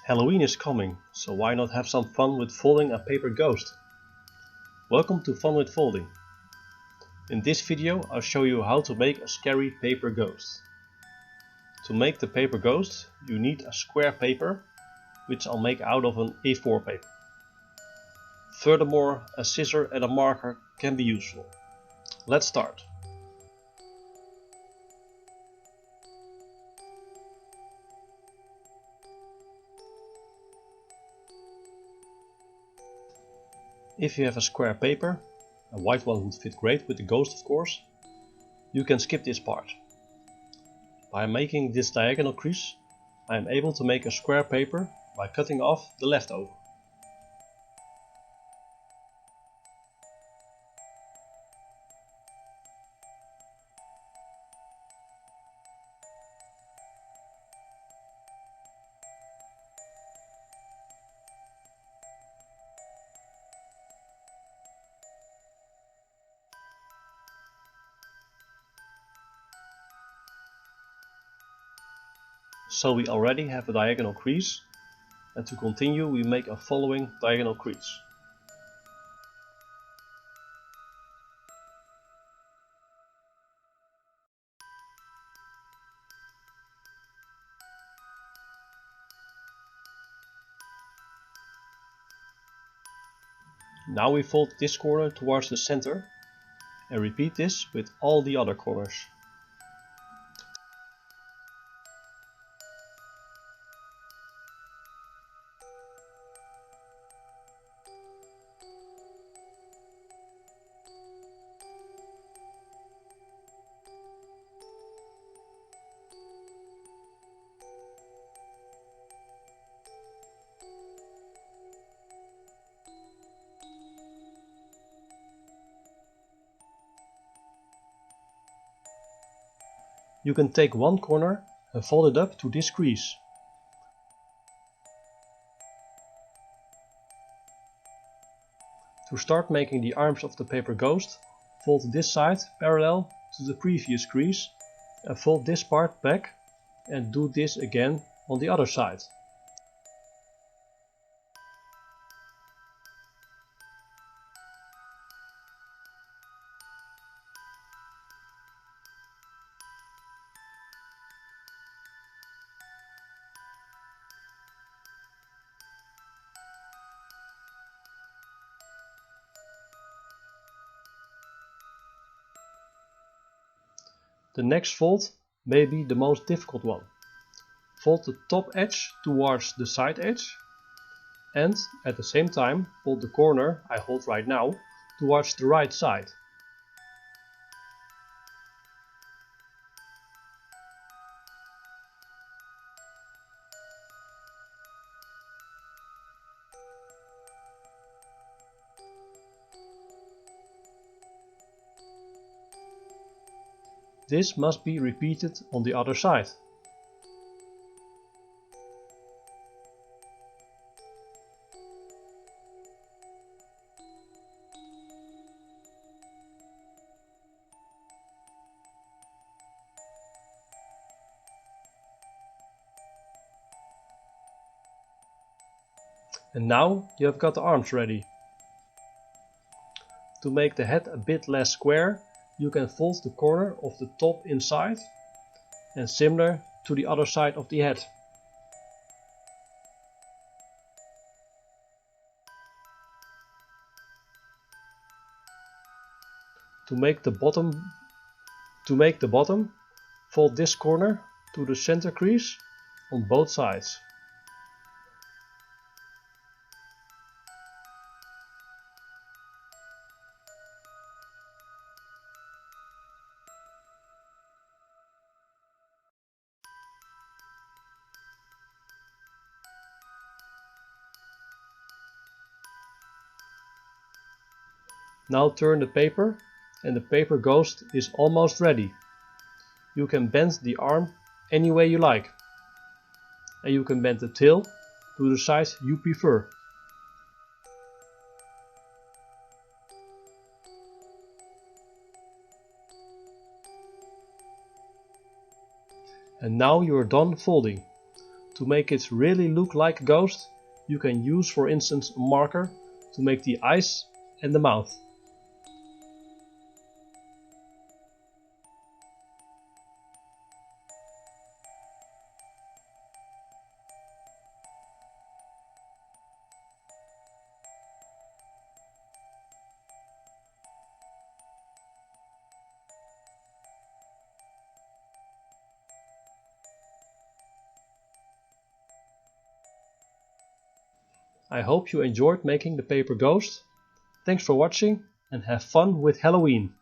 Halloween is coming, so why not have some fun with folding a paper ghost? Welcome to Fun with Folding. In this video I'll show you how to make a scary paper ghost. To make the paper ghost you need a square paper, which I'll make out of an A4 paper. Furthermore, a scissor and a marker can be useful. Let's start. If you have a square paper, a white one would fit great with the ghost of course, you can skip this part. By making this diagonal crease, I am able to make a square paper by cutting off the leftover. So we already have a diagonal crease, and to continue we make a following diagonal crease. Now we fold this corner towards the center and repeat this with all the other corners. You can take one corner and fold it up to this crease. To start making the arms of the paper ghost, fold this side parallel to the previous crease and fold this part back and do this again on the other side. The next fold may be the most difficult one. Fold the top edge towards the side edge and at the same time fold the corner I hold right now towards the right side. This must be repeated on the other side. And now you have got the arms ready. To make the head a bit less square, you can fold the corner of the top inside and similar to the other side of the head. To make the bottom, fold this corner to the center crease on both sides. Now turn the paper and the paper ghost is almost ready. You can bend the arm any way you like. And you can bend the tail to the size you prefer. And now you are done folding. To make it really look like a ghost, you can use, for instance, a marker to make the eyes and the mouth. I hope you enjoyed making the paper ghost. Thanks for watching and have fun with Halloween!